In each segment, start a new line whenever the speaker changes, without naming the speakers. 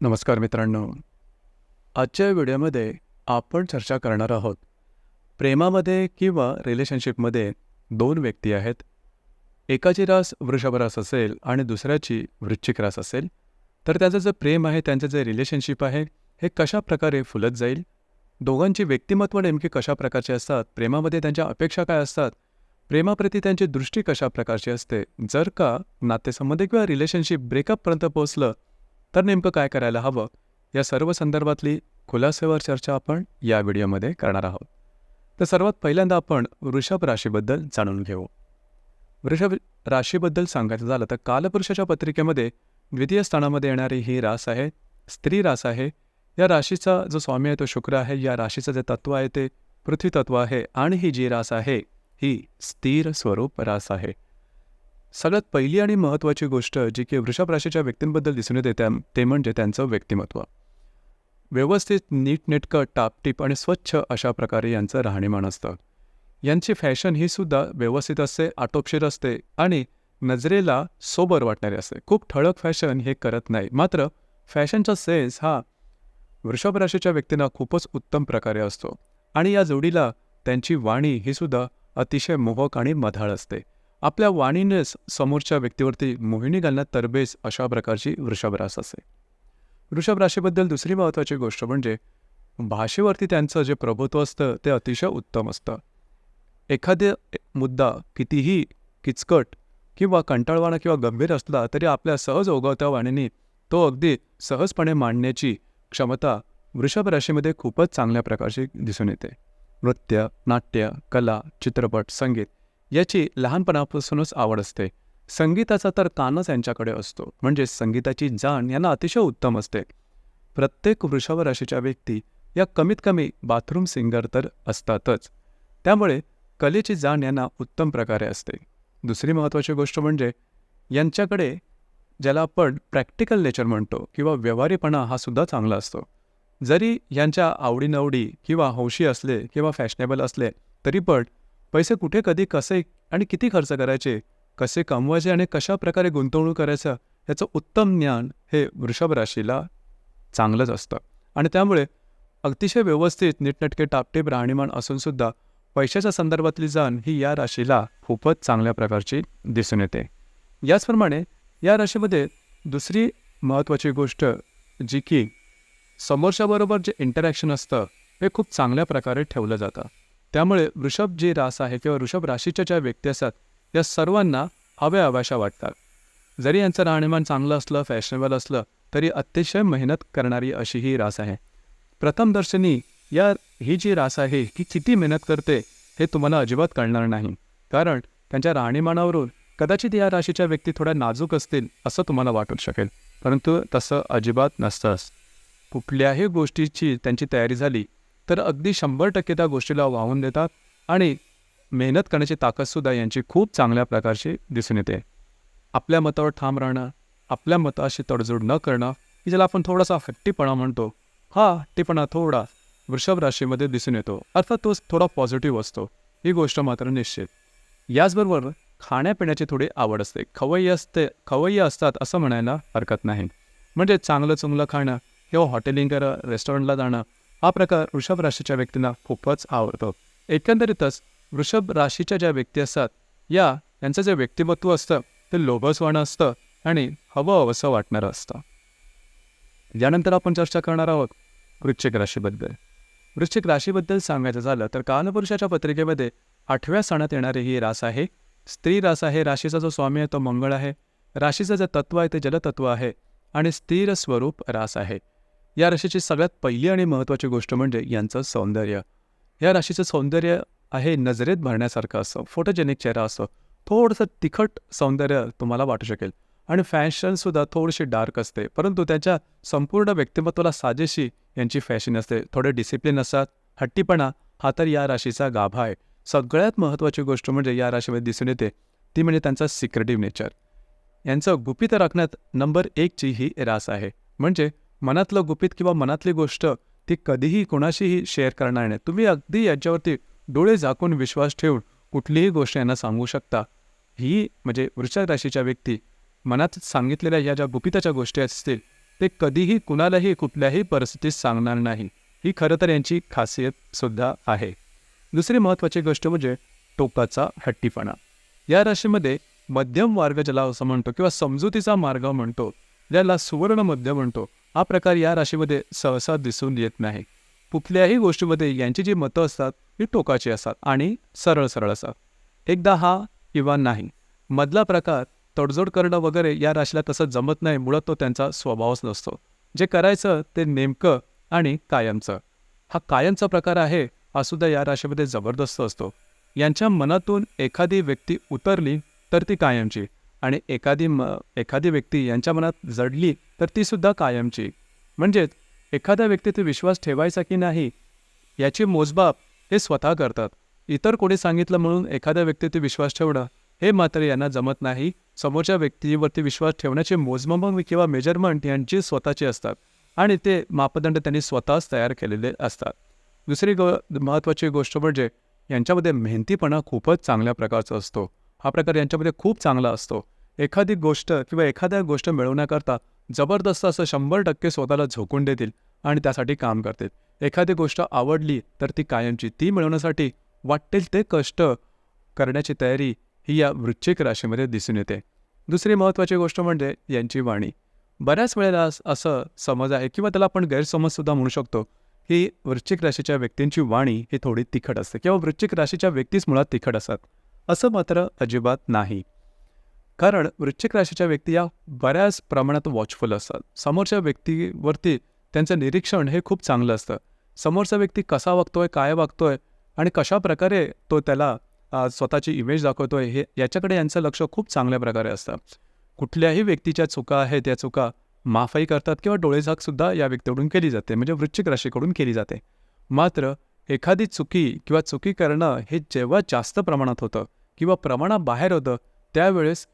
नमस्कार मित्रांनो. आजच्या व्हिडिओमध्ये आपण चर्चा करणार आहोत. प्रेमामध्ये किंवा रिलेशनशिपमध्ये दोन व्यक्ती आहेत. एकाची रास वृषभ रास असेल आणि दुसऱ्याची वृश्चिक रास असेल, तर त्याचं जे प्रेम आहे, त्यांचं जे रिलेशनशिप आहे, हे कशा प्रकारे फुलत जाईल. दोघांची व्यक्तिमत्व नेमकी कशा प्रकारची असतात, प्रेमामध्ये त्यांच्या अपेक्षा काय असतात, प्रेमाप्रती त्यांची दृष्टी कशा प्रकारची असते. जर का नातेसंबंध किंवा रिलेशनशिप ब्रेकअपपर्यंत पोहोचलं तर नेमकं काय करायला हवं, या सर्व संदर्भातली खुलासेवर चर्चा आपण या व्हिडिओमध्ये करणार आहोत. तर सर्वात पहिल्यांदा आपण वृषभ राशीबद्दल जाणून घेऊ. वृषभ राशीबद्दल सांगायचं झालं तर कालपुरुषाच्या पत्रिकेमध्ये द्वितीय स्थानामध्ये येणारी ही रास आहे, स्त्री रास आहे. या राशीचा जो स्वामी आहे तो शुक्र आहे. या राशीचं जे तत्व आहे ते पृथ्वी तत्व आहे आणि ही जी रास आहे ही स्थिर स्वरूप रास आहे. सगळ्यात पहिली आणि महत्त्वाची गोष्ट जी की वृषभ राशीच्या व्यक्तींबद्दल दिसून येते ते म्हणजे त्यांचं व्यक्तिमत्व. व्यवस्थित, नीटनेटकं, टापटीप आणि स्वच्छ अशा प्रकारे यांचं राहणीमान असतं. यांची फॅशन ही सुद्धा व्यवस्थित असते, आटोपशीर असते आणि नजरेला सोबर वाटणारी असते. खूप ठळक फॅशन हे करत नाही. मात्र फॅशनचा सेन्स हा वृषभ राशीच्या व्यक्तींना खूपच उत्तम प्रकारे असतो आणि या जोडीला त्यांची वाणी ही सुद्धा अतिशय मोहक आणि मधाळ असते. आपल्या वाणीनेच समोरच्या व्यक्तीवरती मोहिनी घालण्यात तरबेज अशा प्रकारची वृषभ रास असते. वृषभ राशीबद्दल दुसरी महत्त्वाची गोष्ट म्हणजे भाषेवरती त्यांचं जे प्रभुत्व असतं ते अतिशय उत्तम असतं. एखादा मुद्दा कितीही किचकट किंवा कंटाळवाणा किंवा गंभीर असला तरी आपल्या सहज ओघवत्या वाणीने तो अगदी सहजपणे मांडण्याची क्षमता वृषभ राशीमध्ये खूपच चांगल्या प्रकारची दिसून येते. नृत्य, नाट्य, कला, चित्रपट, संगीत याची लहानपणापासूनच आवड असते. संगीताचा तर कानच यांच्याकडे असतो, म्हणजे संगीताची जाण यांना अतिशय उत्तम असते. प्रत्येक वृषभ राशीच्या व्यक्ती या कमीत कमी बाथरूम सिंगर तर असतातच. त्यामुळे कलेची जाण यांना उत्तम प्रकारे असते. दुसरी महत्त्वाची गोष्ट म्हणजे यांच्याकडे ज्याला आपण प्रॅक्टिकल नेचर म्हणतो किंवा व्यवहारीपणा हा सुद्धा चांगला असतो. जरी यांच्या आवडीनवडी किंवा हौशी असले किंवा फॅशनेबल असले तरी पण पैसे कुठे, कधी, कसे आणि किती खर्च करायचे, कसे कमवायचे आणि कशा प्रकारे गुंतवणूक करायचं याचं उत्तम ज्ञान हे वृषभ राशीला चांगलंच असतं. आणि त्यामुळे अतिशय व्यवस्थित, नीटनेटके, टापटीप राहणीमान असूनसुद्धा पैशाच्या संदर्भातली जाण ही या राशीला खूपच चांगल्या प्रकारची दिसून येते. याचप्रमाणे या राशीमध्ये दुसरी महत्त्वाची गोष्ट जी की समोरच्याबरोबर जे इंटरॅक्शन असतं हे खूप चांगल्या प्रकारे ठेवलं जातं. त्यामुळे वृषभ जी रास आहे किंवा वृषभ राशीच्या ज्या व्यक्ती असतात या सर्वांना हव्याशा वाटतात. जरी यांचं राहणीमान चांगलं असलं, फॅशनेबल असलं तरी अतिशय मेहनत करणारी अशी ही रास आहे. प्रथमदर्शनी ही जी रास आहे ही किती मेहनत करते हे तुम्हाला अजिबात कळणार नाही. कारण त्यांच्या राहणीमानावरून कदाचित या राशीच्या व्यक्ती थोड्या नाजूक असतील असं तुम्हाला वाटू शकेल, परंतु तसं अजिबात नसतंच. कुठल्याही गोष्टीची त्यांची तयारी झाली तर अगदी 100% त्या गोष्टीला वाहून देतात आणि मेहनत करण्याची ताकदसुद्धा यांची खूप चांगल्या प्रकारची दिसून येते. आपल्या मतावर ठाम राहणं, आपल्या मताशी तडजोड न करणं, की ज्याला आपण थोडासा हट्टीपणा म्हणतो, हा हट्टीपणा थोडा वृषभ राशीमध्ये दिसून येतो. अर्थात तो थोडा पॉझिटिव्ह असतो, ही गोष्ट मात्र निश्चित. याचबरोबर खाण्यापिण्याची थोडी आवड असते, खवय्ये असतात असं म्हणायला हरकत नाही. म्हणजे चांगलं चुंगलं खाणं किंवा हॉटेलिंग रेस्टॉरंटला जाणं हा प्रकार वृषभ राशीच्या व्यक्तींना खूपच आवडतो. एकंदरीतच वृषभ राशीच्या ज्या व्यक्ती असतात यांचं जे व्यक्तिमत्व असतं ते लोभसवाणं असतं आणि हवं असं वाटणारं असतं. यानंतर आपण चर्चा करणार आहोत वृश्चिक राशीबद्दल. वृश्चिक राशीबद्दल सांगायचं झालं तर कालपुरुषाच्या पत्रिकेमध्ये 8व्या स्थानात येणारी ही रास आहे, स्त्री रास आहे. राशीचा जो स्वामी आहे तो मंगळ आहे. राशीचं जे तत्व आहे ते जलतत्व आहे आणि स्थिर स्वरूप रास आहे. या राशीची सगळ्यात पहिली आणि महत्त्वाची गोष्ट म्हणजे यांचं सौंदर्य. या राशीचं सौंदर्य आहे नजरेत भरण्यासारखं असं, फोटोजेनिक चेहरा असतो. थोडंसं तिखट सौंदर्य तुम्हाला वाटू शकेल आणि फॅशनसुद्धा थोडीशी डार्क असते, परंतु त्यांच्या संपूर्ण व्यक्तिमत्वाला साजेशी यांची फॅशन असते. थोडे डिसिप्लिन असतात. हट्टीपणा हा तर या राशीचा गाभा आहे. सगळ्यात महत्त्वाची गोष्ट म्हणजे या राशीमध्ये दिसून येते ती म्हणजे त्यांचा सिक्रेटिव्ह नेचर. यांचं गुपित राखण्यात नंबर 1ची ही रास आहे. म्हणजे मनातलं गुपित किंवा मनातली गोष्ट ती कधीही कोणाशीही शेअर करणार नाही. तुम्ही अगदी याच्यावरती डोळे झाकून विश्वास ठेवून कुठलीही गोष्ट यांना सांगू शकता. ही म्हणजे वृश्चिक राशीच्या व्यक्ती मनात सांगितलेल्या या ज्या गुपिताच्या गोष्टी असतील ते कधीही कुणालाही कुठल्याही परिस्थितीत सांगणार नाही. ही खरं तर यांची खासियतसुद्धा आहे. दुसरी महत्त्वाची गोष्ट म्हणजे टोकाचा हट्टीपणा. या राशीमध्ये मध्यम मार्ग ज्याला असं म्हणतो किंवा समजुतीचा मार्ग म्हणतो, ज्याला सुवर्ण मध्य म्हणतो, हा प्रकार या राशीमध्ये सहसा दिसून येत नाही. कुठल्याही गोष्टीमध्ये यांची जी मतं असतात ती टोकाची असतात आणि सरळ सरळ असतात. एकदा हा किंवा नाही. मधला प्रकार तडजोड करणं वगैरे या राशीला तसं जमत नाही. मुळात तो त्यांचा स्वभावच नसतो. जे करायचं ते नेमकं आणि कायमचं. हा कायमचा प्रकार आहे, हा सुद्धा या राशीमध्ये जबरदस्त असतो. यांच्या मनातून एखादी व्यक्ती उतरली तर ती कायमची आणि एखादी व्यक्ती यांच्या मनात जडली तर ती सुद्धा कायमची. म्हणजेच एखाद्या व्यक्तीत विश्वास ठेवायचा की नाही याची मोजमाप हे स्वतः करतात. इतर कोणी सांगितलं म्हणून एखाद्या व्यक्तीवरती विश्वास ठेवणं हे मात्र यांना जमत नाही. समोरच्या व्यक्तीवरती विश्वास ठेवण्याचे मोजमाप किंवा मेजरमेंट यांची स्वतःची असतात आणि ते मापदंड त्यांनी स्वतःच तयार केलेले असतात. दुसरी महत्त्वाची गोष्ट म्हणजे यांच्यामध्ये मेहनतीपणा खूपच चांगल्या प्रकारचा असतो. हा प्रकार यांच्यामध्ये खूप चांगला असतो. एखादी गोष्ट किंवा एखाद्या गोष्ट मिळवण्याकरता जबरदस्त असं 100% स्वतःला झोकून देतील आणि त्यासाठी काम करतील. एखादी गोष्ट आवडली तर ती कायमची. ती मिळवण्यासाठी वाटेल ते कष्ट करण्याची तयारी ही या वृश्चिक राशीमध्ये दिसून येते. दुसरी महत्त्वाची गोष्ट म्हणजे यांची वाणी. बऱ्याच वेळेला असं समज आहे किंवा त्याला आपण गैरसमजसुद्धा म्हणू शकतो की वृश्चिक राशीच्या व्यक्तींची वाणी ही थोडी तिखट असते किंवा वृश्चिक राशीच्या व्यक्तीच मुळात तिखट असतात. असं मात्र अजिबात नाही. कारण वृश्चिक राशीच्या व्यक्ती या बऱ्याच प्रमाणात वॉचफुल असतात. समोरच्या व्यक्तीवरती त्यांचं निरीक्षण हे खूप चांगलं असतं. समोरचा व्यक्ती कसा वागतोय, काय वागतोय आणि कशा प्रकारे तो त्याला स्वतःची इमेज दाखवतोय हे याच्याकडे यांचं लक्ष खूप चांगल्या प्रकारे असतं. कुठल्याही व्यक्तीच्या चुका आहेत त्या चुका माफही करतात किंवा डोळेझाकसुद्धा या व्यक्तीकडून केली जाते, म्हणजे वृश्चिक राशीकडून केली जाते. मात्र एखादी चुकी करणं हे जेव्हा जास्त प्रमाणात होतं किंवा प्रमाणाबाहेर होतं त्यावेळेस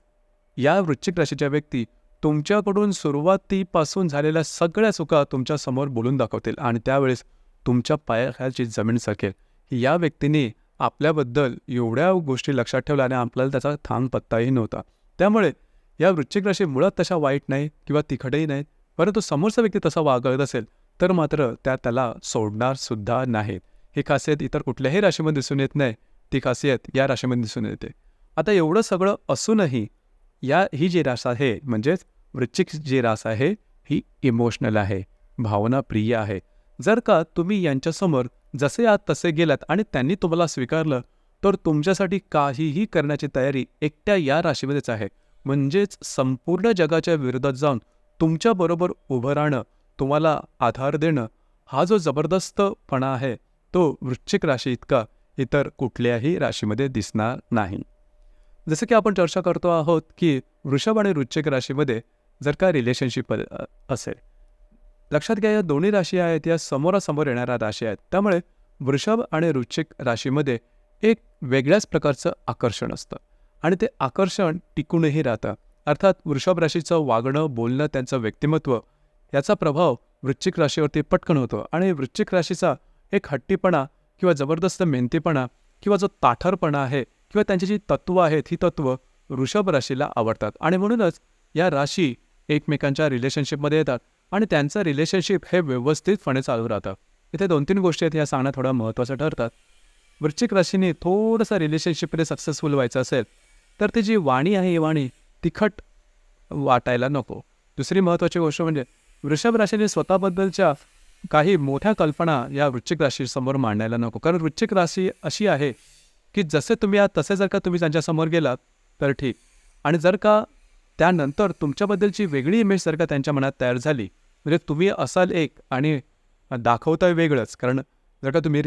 या वृश्चिक राशीच्या व्यक्ती तुमच्याकडून सुरुवातीपासून झालेल्या सगळ्या चुका तुमच्यासमोर बोलून दाखवतील आणि त्यावेळेस तुमच्या पायाखालची जमीन सरकेल. या व्यक्तीने आपल्याबद्दल एवढ्या गोष्टी लक्षात ठेवल्या आणि आपल्याला त्याचा थांग पत्ताही नव्हता. त्यामुळे या वृश्चिक राशी मुळात तशा वाईट नाही किंवा तिखटही नाहीत, परंतु समोरचा व्यक्ती तसा वागत असेल तर मात्र त्याला सोडणार सुद्धा नाहीत. ही खासियत इतर कुठल्याही राशीमध्ये दिसून येत नाही, ती खासियत या राशीमध्ये दिसून येते. आता एवढं सगळं असूनही ही जी रास आहे म्हणजेच वृश्चिक जी रास आहे ही इमोशनल आहे, भावनाप्रिय आहे. जर का तुम्ही यांच्यासमोर जसे आहात तसे गेलात आणि त्यांनी तुम्हाला स्वीकारलं तर तुमच्यासाठी काहीही करण्याची तयारी एकट्या या राशीमध्येच आहे. म्हणजेच संपूर्ण जगाच्या विरोधात जाऊन तुमच्याबरोबर उभं राहणं, तुम्हाला आधार देणं, हा जो जबरदस्तपणा आहे तो वृश्चिक राशी इतका इतर कुठल्याही राशीमध्ये दिसणार नाही. जसं की आपण चर्चा करतो आहोत की वृषभ आणि वृश्चिक राशीमध्ये जर का रिलेशनशिप असेल, लक्षात घ्या या दोन्ही राशी आहेत या समोरासमोर येणाऱ्या राशी आहेत. त्यामुळे वृषभ आणि वृश्चिक राशीमध्ये एक वेगळ्याच प्रकारचं आकर्षण असतं आणि ते आकर्षण टिकूनही राहतं. अर्थात वृषभ राशीचं वागणं, बोलणं, त्यांचं व्यक्तिमत्व याचा प्रभाव वृश्चिक राशीवरती पटकन होतो आणि वृश्चिक राशीचा एक हट्टीपणा किंवा जबरदस्त मेहनतीपणा किंवा जो ताठरपणा आहे किंवा त्यांची जी तत्त्व आहेत ही तत्त्व वृषभ राशीला आवडतात आणि म्हणूनच या राशी एकमेकांच्या रिलेशनशिपमध्ये येतात आणि त्यांचं रिलेशनशिप हे व्यवस्थितपणे चालू राहतं. इथे 2-3 गोष्टी आहेत या सांगणं थोड्या महत्त्वाचं ठरतात. वृश्चिक राशीने थोडंसं रिलेशनशिपमध्ये सक्सेसफुल व्हायचं असेल तर ती जी वाणी आहे ही वाणी तिखट वाटायला नको. दुसरी महत्त्वाची गोष्ट म्हणजे वृषभ राशीने स्वतःबद्दलच्या काही मोठ्या कल्पना या वृश्चिक राशीसमोर मांडायला नको. कारण वृश्चिक राशी अशी आहे की जसे तुम्ही आहात तसे जर का तुम्ही त्यांच्यासमोर गेलात तर ठीक, आणि जर का त्यानंतर तुमच्याबद्दलची वेगळी इमेज जर का त्यांच्या मनात तयार झाली, म्हणजे तुम्ही असाल एक आणि दाखवताय वेगळंच. कारण जर का तुम्ही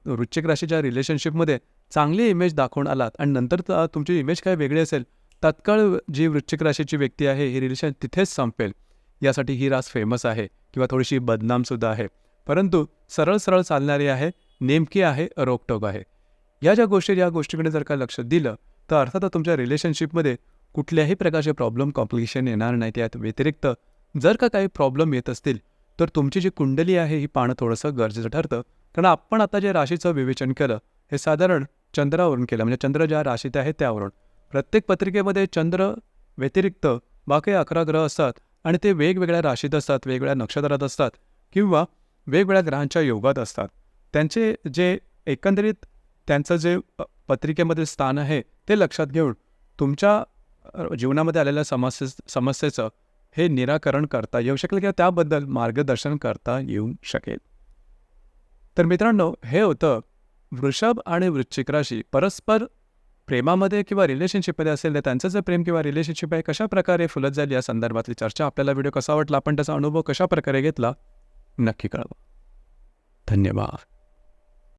वृश्चिक राशीच्या रिलेशनशिपमध्ये चांगली इमेज दाखवून आलात आणि नंतर तुमची इमेज काय वेगळी असेल, तात्काळ जी वृश्चिक राशीची व्यक्ती आहे ही रिलेशन तिथेच संपेल. यासाठी ही रास फेमस आहे किंवा थोडीशी बदनामसुद्धा आहे, परंतु सरळ सरळ चालणारी आहे, नेमकी आहे, रोकटोक आहे. या गोष्टीकडे जर का लक्ष दिलं तर अर्थातच तुमच्या रिलेशनशिपमध्ये कुठल्याही प्रकारचे प्रॉब्लेम, कॉम्प्लिकेशन येणार नाहीत. यात व्यतिरिक्त जर का काही प्रॉब्लेम येत असतील तर तुमची जी कुंडली आहे ही पाहणं थोडंसं गरजेचं ठरतं. कारण आपण आता जे राशीचं विवेचन केलं हे साधारण चंद्रावरून केलं, म्हणजे चंद्र ज्या राशीत आहे त्यावरून. प्रत्येक पत्रिकेमध्ये चंद्र व्यतिरिक्त बाकी 11 ग्रह असतात आणि ते वेगवेगळ्या राशीत असतात, वेगवेगळ्या नक्षत्रात असतात किंवा वेगवेगळ्या ग्रहांच्या योगात असतात. त्यांचे जे एकंदरीत त्यांचं जे पत्रिकेमधील स्थान आहे ते लक्षात घेऊन तुमच्या जीवनामध्ये आलेल्या समस्येचं हे निराकरण करता येऊ शकेल किंवा त्याबद्दल मार्गदर्शन करता येऊ शकेल. तर मित्रांनो, हे होतं वृषभ आणि वृश्चिक राशी परस्पर प्रेमामध्ये किंवा रिलेशनशिपमध्ये असेल तर त्यांचं जे प्रेम किंवा रिलेशनशिप आहे कशा प्रकारे फुलत जाईल या संदर्भातली चर्चा. आपल्याला व्हिडिओ कसा वाटला, आपण त्याचा अनुभव कशा प्रकारे घेतला, नक्की कळवा. धन्यवाद.